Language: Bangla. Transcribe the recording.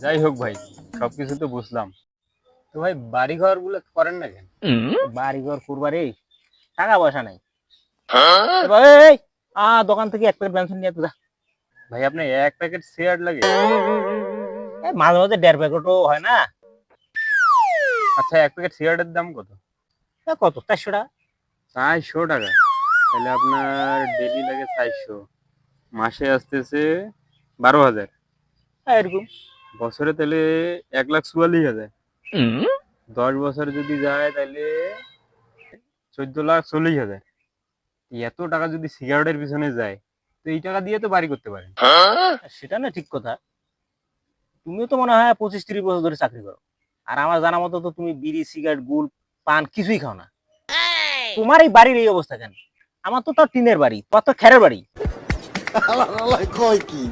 যাই হোক ভাই, সবকিছু তো বুঝলাম। তো ভাই বাড়ি ঘর গুলো করেন না কেন? বাড়ি ঘর করবারে টাকা পয়সা নাই। এবার এই দোকান থেকে এক প্যাকেট পেনশন নিয়ে তো যা। ভাই আপনি এক প্যাকেট সিগারেট লাগে? মাঝে মাঝে 1.5 প্যাকেটও হয় না। আচ্ছা, এক প্যাকেট সিগারেটের দাম কত? কত 400 টাকা। 400 টাকা? তাহলে আপনার ডেলি লাগে 400, মাসে আসতেছে 12,000, এরকম। বছরে তাহলে 1,44,000। 10 বছর যদি যায় তাহলে 14,40,000। এত টাকা যদি সিগারেটের পিছনে যায়, তো এই টাকা দিয়ে তো বাড়ি করতে পারেন। সেটা না ঠিক কথা। তুমিও তো মনে হয় 25-30 বছর ধরে চাকরি করো, আর আমার জানা মতো তো তুমি বিড়ি সিগারেট গুল পান কিছুই খাও না। তোমার এই বাড়ির এই অবস্থা কেন? আমার তো তার টিনের বাড়ি, তোমার তো খেরের বাড়ি। কয় কি